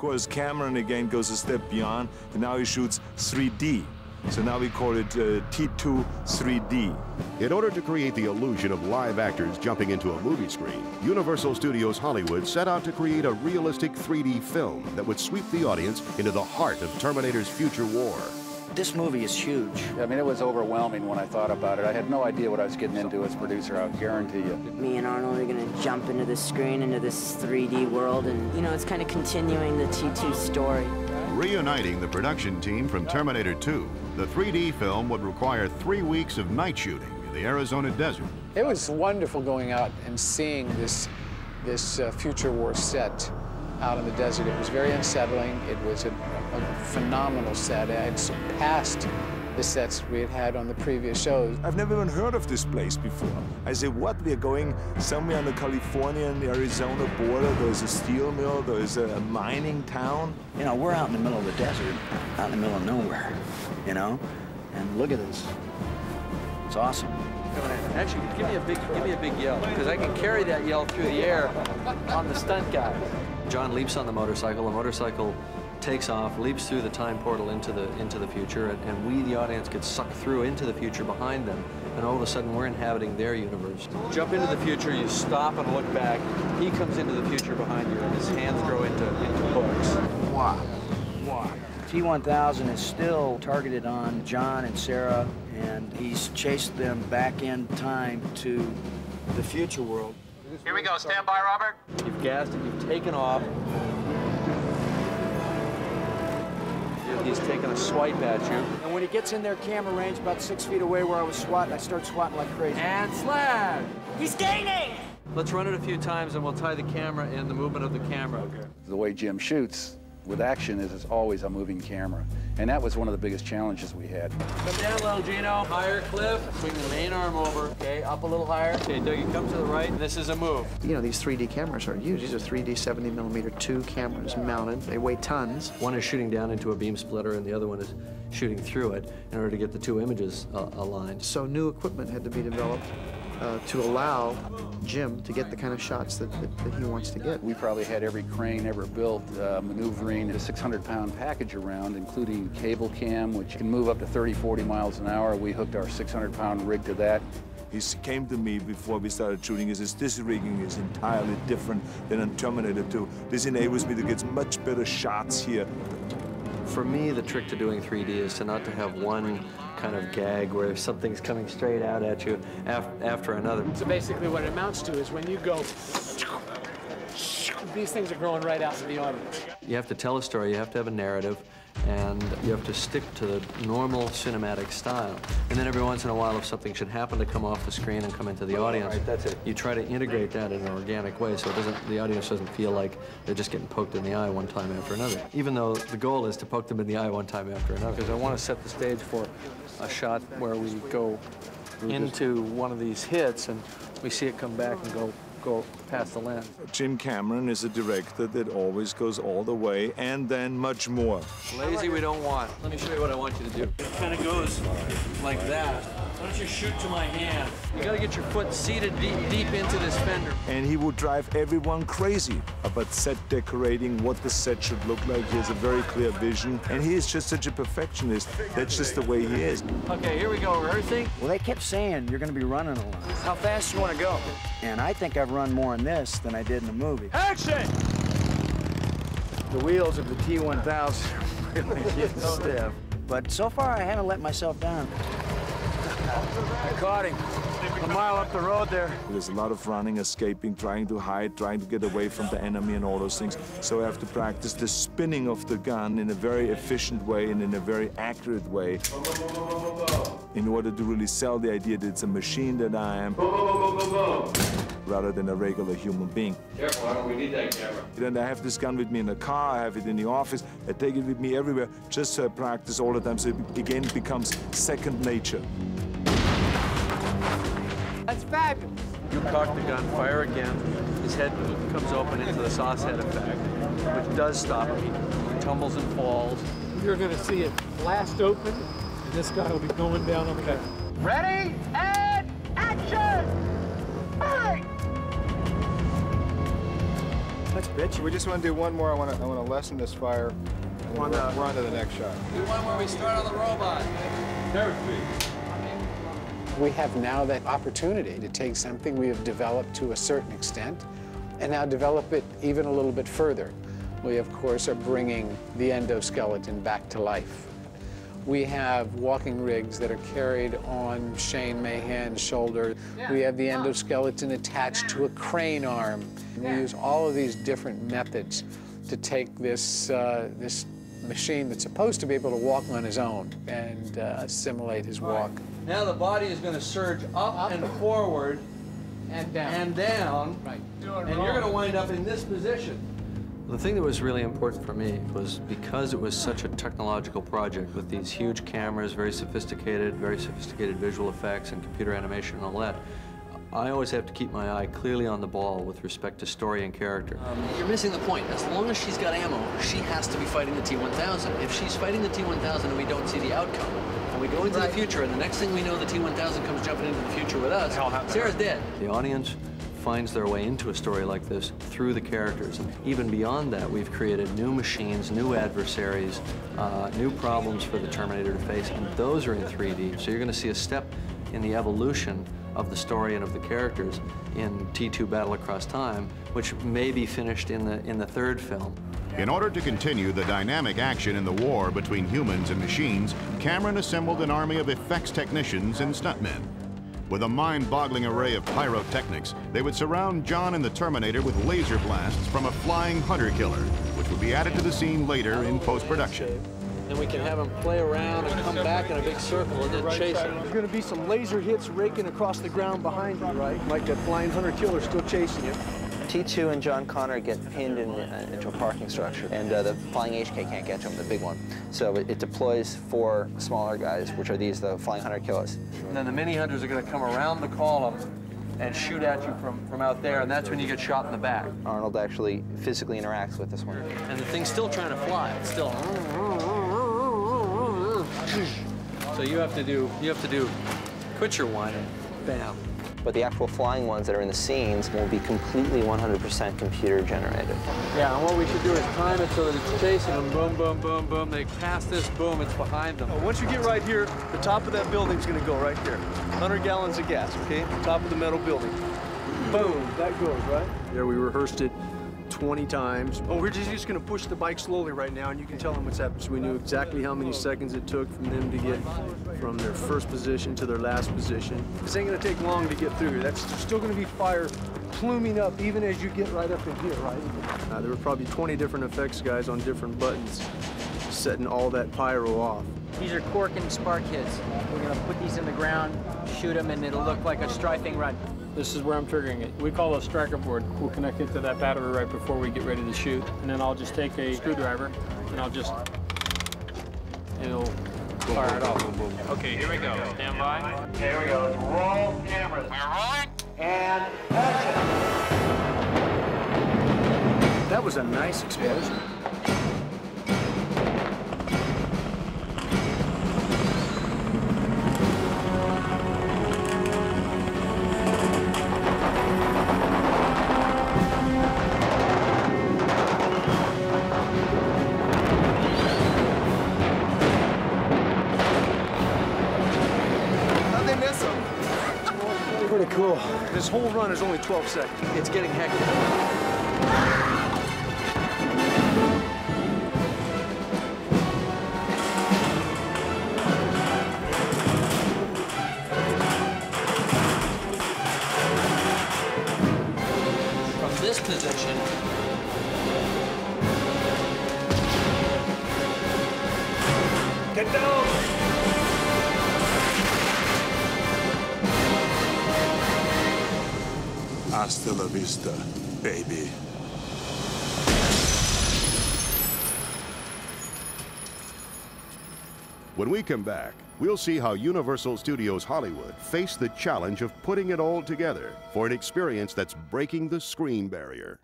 course, Cameron again goes a step beyond, and now he shoots 3D. So now we call it T2 3D. In order to create the illusion of live actors jumping into a movie screen, Universal Studios Hollywood set out to create a realistic 3D film that would sweep the audience into the heart of Terminator's future war. This movie is huge. I mean, it was overwhelming when I thought about it. I had no idea what I was getting into as producer, I'll guarantee you. Me and Arnold are going to jump into the screen, into this 3D world, and, you know, it's kind of continuing the T2 story. Reuniting the production team from Terminator 2, the 3D film would require 3 weeks of night shooting in the Arizona desert. It was wonderful going out and seeing this future war set out in the desert. It was very unsettling. It was a phenomenal set. It had surpassed the sets we had on the previous shows. I've never even heard of this place before. I say, what? We're going somewhere on the California and Arizona border. There's a steel mill. There's a mining town. You know, we're out in the middle of the desert, out in the middle of nowhere, you know? And look at this. It's awesome. Actually, give me a big yell, because I can carry that yell through the air on the stunt guy. John leaps on the motorcycle takes off, leaps through the time portal into the future, and we, the audience, get sucked through into the future behind them, and all of a sudden we're inhabiting their universe. Jump into the future, you stop and look back, he comes into the future behind you, and his hands grow into hooks. Wow. T-1000 is still targeted on John and Sarah, and he's chased them back in time to the future world. Here we go, stand by, Robert. You've gassed it, you've taken off. He's taking a swipe at you. And when he gets in their camera range, about 6 feet away where I was swatting, I start swatting like crazy. And slam! He's gaining! Let's run it a few times and we'll tie the camera and the movement of the camera. Okay. The way Jim shoots with action is it's always a moving camera. And that was one of the biggest challenges we had. Come down, little Gino. Higher cliff. Swing the main arm over. Okay, up a little higher. Okay, Dougie, come to the right. This is a move. You know, these 3D cameras aren't used. These are 3D 70mm 2 cameras mounted. They weigh tons. One is shooting down into a beam splitter and the other one is shooting through it in order to get the two images aligned. So new equipment had to be developed to allow Jim to get the kind of shots that he wants to get. We probably had every crane ever built maneuvering a 600-pound package around, including cable cam, which can move up to 30, 40 miles an hour. We hooked our 600-pound rig to that. He came to me before we started shooting. He says, this rigging is entirely different than on Terminator 2. This enables me to get much better shots here. For me, the trick to doing 3D is to not to have one kind of gag where something's coming straight out at you after another. So basically what it amounts to is when you go, these things are growing right out to the audience. You have to tell a story, you have to have a narrative, and you have to stick to the normal cinematic style. And then every once in a while, if something should happen to come off the screen and come into the audience, right, that's it. You try to integrate that in an organic way so the audience doesn't feel like they're just getting poked in the eye one time after another. Even though the goal is to poke them in the eye one time after another. Because I want to set the stage for a shot where we go into one of these hits and we see it come back and go past the lens. Jim Cameron is a director that always goes all the way and then much more. Lazy we don't want. Let me show you what I want you to do. It kind of goes like that. Why don't you shoot to my hand? You got to get your foot seated deep into this fender. And he would drive everyone crazy about set decorating, what the set should look like. He has a very clear vision, and he is just such a perfectionist. That's just the way he is. Okay, here we go, rehearsing. Well, they kept saying you're going to be running a lot. How fast you want to go? And I think I've run more in this than I did in the movie. Action! The wheels of the T-1000 really get stiff. But so far, I haven't let myself down. I caught him a mile up the road there. There's a lot of running, escaping, trying to hide, trying to get away from the enemy and all those things. So I have to practice the spinning of the gun in a very efficient way and in a very accurate way in order to really sell the idea that it's a machine that I am rather than a regular human being. Careful, I don't we need that camera. Then I have this gun with me in the car, I have it in the office, I take it with me everywhere just so I practice all the time so it again becomes second nature. That's fabulous. You cock the gun, fire again. His head comes open into the sauce head effect, which does stop him. He tumbles and falls. You're going to see it blast open, and this guy will be going down on the ground. Ready, and action! All right! Let's bet you. We just want to do one more. I want to lessen this fire. And then we're on to the next shot. Do one where we start on the robot. We have now that opportunity to take something we have developed to a certain extent and now develop it even a little bit further. We, of course, are bringing the endoskeleton back to life. We have walking rigs that are carried on Shane Mahan's shoulder. We have the endoskeleton attached to a crane arm. We use all of these different methods to take this, this machine that's supposed to be able to walk on his own and assimilate his walk. Now the body is going to surge up and forward and down. And down. Right. And you're going to wind up in this position. The thing that was really important for me was because it was such a technological project with these huge cameras, very sophisticated visual effects and computer animation and all that, I always have to keep my eye clearly on the ball with respect to story and character. You're missing the point. As long as she's got ammo, she has to be fighting the T-1000. If she's fighting the T-1000 and we don't see the outcome, and we go into the future, and the next thing we know, the T-1000 comes jumping into the future with us, Sarah's dead. The audience finds their way into a story like this through the characters. And even beyond that, we've created new machines, new adversaries, new problems for the Terminator to face, and those are in 3D. So you're going to see a step in the evolution of the story and of the characters in T2 Battle Across Time, which may be finished in the third film. In order to continue the dynamic action in the war between humans and machines, Cameron assembled an army of effects technicians and stuntmen. With a mind-boggling array of pyrotechnics, they would surround John and the Terminator with laser blasts from a flying hunter-killer, which would be added to the scene later in post-production. And we can have them play around and come back in a big circle and then chase them. There's going to be some laser hits raking across the ground behind you, right? Like that flying hunter-killer still chasing you. T2 and John Connor get pinned into a parking structure, and the flying HK can't catch them, the big one. So it deploys 4 smaller guys, which are the flying hunter killers. And then the mini hunters are going to come around the column and shoot at you from out there, and that's when you get shot in the back. Arnold actually physically interacts with this one. And the thing's still trying to fly. It's still. So you have to do, quit your whining, bam. But the actual flying ones that are in the scenes will be completely 100% computer generated. Yeah, and what we should do is time it so that it's chasing them, boom, boom, boom, boom. They pass this, boom, it's behind them. Once you get right here, the top of that building's gonna go right there. 100 gallons of gas, okay? Top of the metal building. Boom, that goes, right? There, we rehearsed it 20 times. Oh, we're just gonna push the bike slowly right now, and you can tell them what's happening. So we knew exactly how many seconds it took from them to get from their first position to their last position. This ain't gonna take long to get through here. There's still gonna be fire pluming up even as you get right up in here, right? There were probably 20 different effects guys on different buttons setting all that pyro off. These are cork and spark hits. We're gonna put these in the ground, shoot them, and it'll look like a strafing run. This is where I'm triggering it. We call it a striker board. We'll connect it to that battery right before we get ready to shoot. And then I'll just take a screwdriver and it'll fire it off. Okay, here we go. Stand by. Okay, here we go. Let's roll cameras. We're rolling. And action. That was a nice explosion. Pretty cool. This whole run is only 12 seconds. It's getting hectic. From this position, get down. Hasta la vista, baby. When we come back, we'll see how Universal Studios Hollywood faced the challenge of putting it all together for an experience that's breaking the screen barrier.